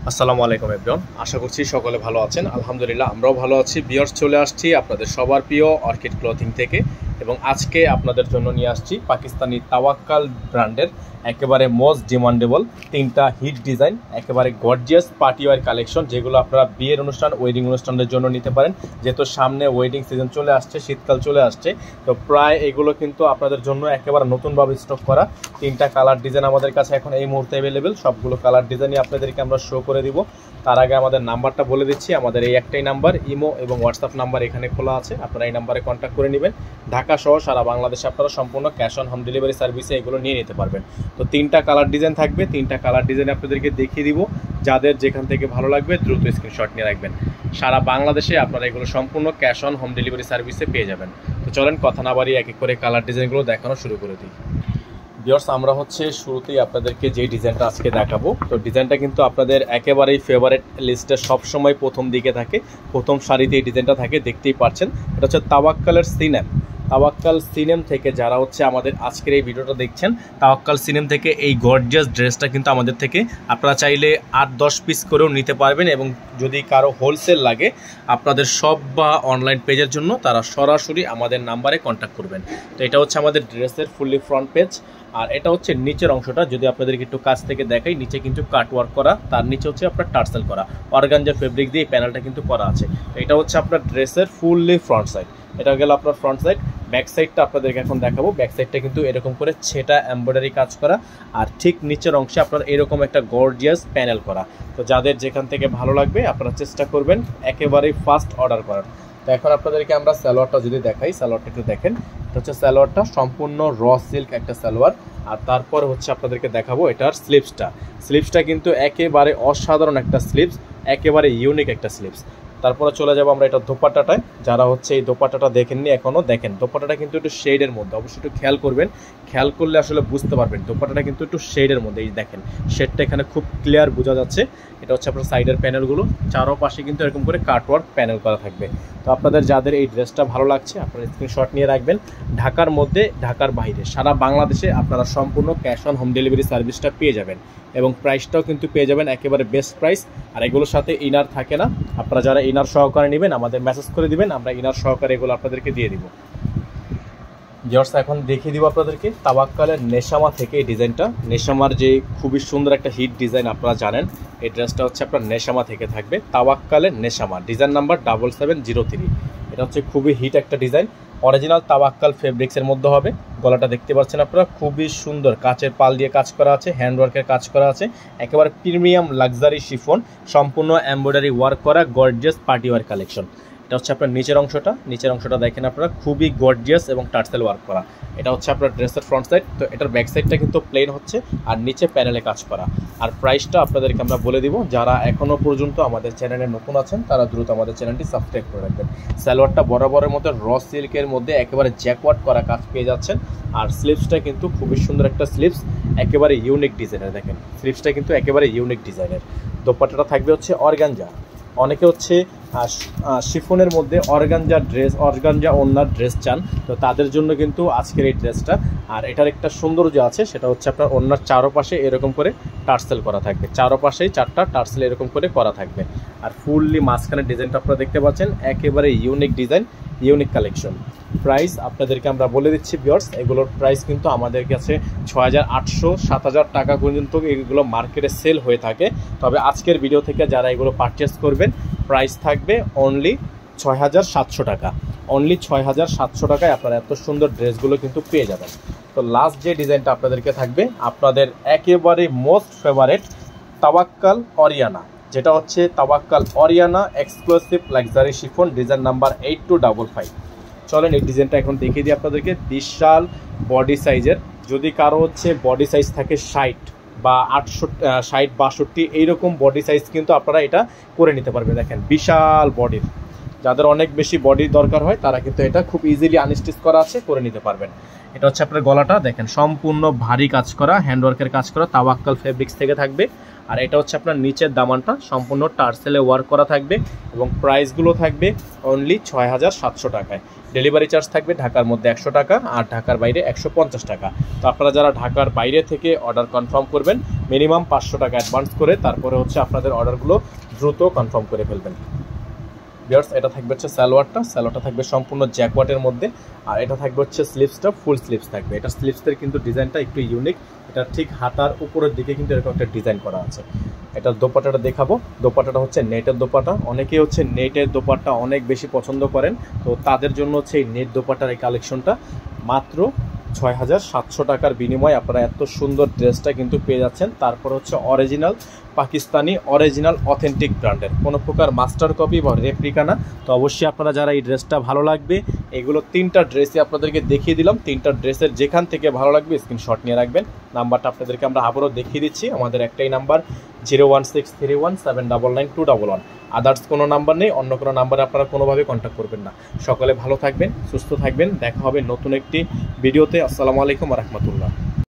আসসালামু আলাইকুম এভরিওয়ান, আশা করছি সকলে ভালো আছেন। আলহামদুলিল্লাহ আমরাও ভালো আছি। ভিউয়ার্স, চলে আসছি আপনাদের সবার প্রিয় অর্কিড ক্লথিং থেকে এবং আজকে আপনাদের জন্য নিয়ে আসছি পাকিস্তানি তাওয়াক্কাল ব্র্যান্ডের একেবারে মোস্ট ডিমান্ডেবল তিনটা হিট ডিজাইন, একেবারে গর্জিয়াস পার্টিওয়ার কালেকশন, যেগুলো আপনারা বিয়ের অনুষ্ঠান, ওয়েডিং অনুষ্ঠানের জন্য নিতে পারেন। যেহেতু সামনে ওয়েডিং সিজন চলে আসছে, শীতকাল চলে আসছে, তো প্রায় এগুলো কিন্তু আপনাদের জন্য একেবারে নতুনভাবে স্টক করা তিনটা কালার ডিজাইন আমাদের কাছে এখন এই মুহূর্তে অ্যাভেলেবেল। সবগুলো কালার ডিজাইনই আপনাদেরকে আমরা শো করে দিব। তার আগে আমাদের নাম্বারটা বলে দিচ্ছি। আমাদের এই একটাই নাম্বার, ইমো এবং হোয়াটসঅ্যাপ নাম্বার এখানে খোলা আছে, আপনারা এই নাম্বারে কন্ট্যাক্ট করে নেবেন। ঢাকা সহ সারা বাংলাদেশে আপনারা সম্পূর্ণ ক্যাশ অন হোম ডেলিভারি সার্ভিসে এগুলো নিয়ে নিতে পারবেন। তো তিনটা কালার ডিজাইন থাকবে, তিনটা কালার ডিজাইন আপনাদেরকে দেখিয়ে দিব। যাদের যেখান থেকে ভালো লাগবে দ্রুত স্ক্রিনশট নিয়ে রাখবেন। সারা বাংলাদেশে আপনারা এগুলো সম্পূর্ণ ক্যাশ অন হোম ডেলিভারি সার্ভিসে পেয়ে যাবেন। তো চলেন কথা না বাড়িয়ে এক এক করে কালার ডিজাইনগুলো দেখানো শুরু করে দিই। ভিউয়ার্স, আমরা শুরুতেই আপনাদেরকে যে ডিজাইনটা আজকে দেখাবো, তো ডিজাইনটা কিন্তু আপনাদের একেবারেই ফেভারিট লিস্টে সবসময় প্রথম দিকে থাকে, প্রথম সারিতে এই ডিজাইনটা থাকে, দেখতেই পাচ্ছেন। এটা হচ্ছে তাওয়াক্কালের সিনেম। তাওয়াক্কাল সিনেম থেকে যারা আমাদের আজকের এই ভিডিওটা দেখছেন, তাওয়াক্কাল সিনেম থেকে এই গর্জিয়াস ড্রেসটা কিন্তু আমাদের থেকে আপনারা চাইলে 8-10 পিস করেও নিতে পারবেন এবং যদি কারো হোলসেল লাগে আপনাদের সব বা অনলাইন পেজের জন্য তারা সরাসরি আমাদের নাম্বারে কন্ট্যাক্ট করবেন। তো এটা হচ্ছে আমাদের ড্রেসের ফুললি ফ্রন্ট পেজ, আর এটা হচ্ছে নিচের অংশটা। যদি আপনাদেরকে একটু কাছ থেকে দেখাই, নিচে কিন্তু কাটওয়ার্ক করা, তার নিচে হচ্ছে আপনার টার্সেল করা, অর্গানজা ফেব্রিক দিয়ে এই প্যানেলটা কিন্তু করা আছে। তো এটা হচ্ছে আপনার ড্রেসের ফুললি ফ্রন্ট সাইড। এটা গেল আপনার ফ্রন্ট সাইড। ব্যাক সাইডটা আপনাদেরকে এখন দেখাবো। ব্যাক সাইডটা কিন্তু এরকম করে ছেটা এমব্রয়ডারি কাজ করা, আর ঠিক নিচের অংশে আপনার এরকম একটা গর্জিয়াস প্যানেল করা। তো যাদের যেখান থেকে ভালো লাগবে আপনারা চেষ্টা করবেন একেবারেই ফার্স্ট অর্ডার করার। তো এখন আপনাদেরকে আমরা সালোয়ারটা যদি দেখাই, সালোয়ারটা একটু দেখেন। এটা হচ্ছে সালোয়ারটা, সম্পূর্ণ র সিল্ক একটা সালোয়ার। আর তারপর হচ্ছে আপনাদেরকে দেখাবো এটার স্লিপসটা কিন্তু একেবারে অসাধারণ একটা স্লিপস, একেবারে ইউনিক একটা স্লিপস। তারপরে চলে যাবো আমরা এটা দোপাট্টাটায়। যারা এই দোপাট্টাটা দেখেননি এখনও, দেখেন দোপাট্টাটা কিন্তু একটু শেডের মধ্যে, অবশ্যই একটু খেয়াল করবেন। খেয়াল করলে আসলে বুঝতে পারবেন দোপাট্টাটা কিন্তু একটু শেডের মধ্যে। এই দেখেন শেডটা এখানে খুব ক্লিয়ার বোঝা যাচ্ছে। এটা হচ্ছে আপনার সাইডের প্যানেলগুলো, চারোপাশে কিন্তু এরকম করে কাটওয়ার্ক প্যানেল করা থাকবে। তো আপনাদের যাদের এই ড্রেসটা ভালো লাগছে আপনারা স্ক্রিনশট নিয়ে রাখবেন। ঢাকার মধ্যে, ঢাকার বাইরে, সারা বাংলাদেশে আপনারা সম্পূর্ণ ক্যাশ অন হোম ডেলিভারি সার্ভিসটা পেয়ে যাবেন এবং প্রাইসটাও কিন্তু পেয়ে যাবেন একেবারে বেস্ট প্রাইস। আর এগুলোর সাথে ইনার থাকে না, আপনারা যারা ইনার সহকারে নেবেন আমাদের মেসেজ করে দিবেন, আমরা ইনার সহকারে এগুলো আপনাদেরকে দিয়ে দিব। ভিউয়ার্স, এখন দেখিয়ে দিব আপনাদেরকে তাওয়াক্কালের নেশামা থেকে এই ডিজাইনটা। নেশামার যে খুবই সুন্দর একটা হিট ডিজাইন আপনারা জানেন, এই ড্রেসটা হচ্ছে আপনার নেশামা থেকে থাকবে। তাওয়াক্কালের নেশামা, ডিজাইন নাম্বার 7703। এটা হচ্ছে খুবই হিট একটা ডিজাইন, অরিজিনাল তাওয়াক্কাল ফেব্রিক্সের মধ্যে হবে। গলাটা দেখতে পাচ্ছেন আপনারা, খুবই সুন্দর কাচের পাল দিয়ে কাজ করা আছে, হ্যান্ডওয়ার্কের কাজ করা আছে, একেবারে প্রিমিয়াম লাক্সারি শিফন, সম্পূর্ণ এমব্রয়ডারি ওয়ার্ক করা গর্জিয়াস পার্টিওয়ার কালেকশন। এটা হচ্ছে আপনার নিচের অংশটা দেখেন আপনারা, খুবই গর্জিয়াস এবং টার্সেল ওয়ার্ক করা। এটা হচ্ছে আপনার ড্রেসের ফ্রন্ট সাইড। তো এটার ব্যাক সাইডটা কিন্তু প্লেন হচ্ছে আর নিচে প্যানেলে কাজ করা। আর প্রাইসটা আপনাদেরকে আমরা বলে দিব। যারা এখনও পর্যন্ত আমাদের চ্যানেলে নতুন আছেন তারা দ্রুত আমাদের চ্যানেলটি সাবস্ক্রাইব করে রাখবেন। সালোয়ারটা বরাবরের মধ্যে র সিল্কের মধ্যে একেবারে জ্যাকওয়ার্ক করা কাজ পেয়ে যাচ্ছেন। আর স্লিপসটা কিন্তু খুবই সুন্দর একটা স্লিপস, একেবারে ইউনিক ডিজাইনের। দেখেন স্লিপসটা কিন্তু একেবারে ইউনিক ডিজাইনের। দোপাট্টাটা থাকবে হচ্ছে অর্গানজা। অনেকে শিফনের মধ্যে অর্গানজা ওড়নার ড্রেস চান, তো তাদের জন্য কিন্তু আজকের এই ড্রেসটা। আর এটার একটা সৌন্দর্য আছে, সেটা হচ্ছে আপনার ওড়নার চারোপাশে এরকম করে টার্সেল করা থাকবে, চারোপাশেই 4টা টার্সেল এরকম করে করা থাকবে। আর ফুললি মাঝখানের ডিজাইনটা আপনারা দেখতে পাচ্ছেন, একেবারে unique design, unique collection. Price আপনাদেরকে আমরা বলে দিচ্ছি ভিউয়ার্স, এগুলোর প্রাইস কিন্তু আমাদের কাছে 6800-7000 টাকা পর্যন্ত এগুলো মার্কেটে সেল হয়ে থাকে। তবে আজকের ভিডিও থেকে যারা এগুলো পারচেস করবেন প্রাইস থাকবে অনলি 6700 টাকা। অনলি 6700 টাকায় আপনারা এত সুন্দর ড্রেসগুলো কিন্তু পেয়ে যাবেন। তো লাস্ট যে ডিজাইনটা আপনাদেরকে থাকবে, আপনাদের একেবারে মোস্ট ফেভারেট তাওয়াক্কাল অরিয়ানা, যেটা হচ্ছে Tawakkal Oriana exclusive luxury chiffon, design number 8255। চলেন এই ডিজাইনটা এখন দেখিয়ে দিই আপনাদেরকে। বিশাল বডি সাইজের, যদি কারো বডি সাইজ থাকে 60 বা 60-62 এইরকম বডি সাইজ কিন্তু আপনারা এটা করে নিতে পারবেন। দেখেন বিশাল বডির, যাদের অনেক বেশি বডির দরকার হয় তারা কিন্তু এটা খুব ইজিলি আনস্টিচ করা আছে, করে নিতে পারবেন। এটা হচ্ছে আপনার গলাটা দেখেন, সম্পূর্ণ ভারী কাজ করা, হ্যান্ডওয়ার্কের কাজ করা, তাওয়াক্কাল ফেব্রিক্স থেকে থাকবে। আর এটা হচ্ছে আপনার নিচের দামানটা সম্পূর্ণ টার্সেলে ওয়ার্ক করা থাকবে এবং প্রাইসগুলো থাকবে অনলি ৬,৭০০ টাকায়। ডেলিভারি চার্জ থাকবে ঢাকার মধ্যে ১০০ টাকা আর ঢাকার বাইরে ১৫০ টাকা। তো আপনারা যারা ঢাকার বাইরে থেকে অর্ডার কনফার্ম করবেন মিনিমাম ৫০০ টাকা অ্যাডভান্স করে তারপরে হচ্ছে আপনাদের অর্ডারগুলো দ্রুত কনফার্ম করে ফেলবেন। ভিউয়ার্স, এটা থাকবে হচ্ছে স্যালোয়ারটা থাকবে সম্পূর্ণ জ্যাকওয়াটের মধ্যে, আর এটা থাকবে হচ্ছে স্লিভসটা ফুল স্লিভস থাকবে। এটা স্লিভসের কিন্তু ডিজাইনটা একটু ইউনিক, এটা ঠিক হাতার উপরের দিকে কিন্তু এরকম একটা ডিজাইন করা আছে। এটা দোপাট্টাটা দেখাবো। দোপাট্টাটা হচ্ছে নেটের দোপাট্টা, অনেকেই হচ্ছে নেটের দোপাট্টা অনেক বেশি পছন্দ করেন, তো তাদের জন্য হচ্ছে এই নেট দোপাট্টার এই কালেকশনটা মাত্র ৬,৭০০ টাকার বিনিময়ে আপনারা এত সুন্দর ড্রেসটা কিন্তু পেয়ে যাচ্ছেন। তারপর হচ্ছে অরিজিনাল পাকিস্তানি অরিজিনাল অথেন্টিক ব্র্যান্ডের, কোনো প্রকার মাস্টার কপি বা রেপ্লিকা না। তো অবশ্যই আপনারা যারা এই ড্রেসটা ভালো লাগবে, এগুলো 3টা ড্রেসই আপনাদেরকে দেখিয়ে দিলাম, 3টা ড্রেসের যেখান থেকে ভালো লাগবে স্ক্রিনশট নিয়ে রাখবেন। নাম্বারটা আপনাদেরকে আমরা আবারও দেখিয়ে দিচ্ছি, আমাদের একটাই নাম্বার 01631799211। আদার্স কোনো নাম্বার নেই, অন্য কোনো নাম্বারে আপনারা কোনোভাবে কন্ট্যাক্ট করবেন না। সকলে ভালো থাকবেন, সুস্থ থাকবেন, দেখা হবে নতুন একটি ভিডিওতে। আসসালামু আলাইকুম ওয়া রাহমাতুল্লাহ।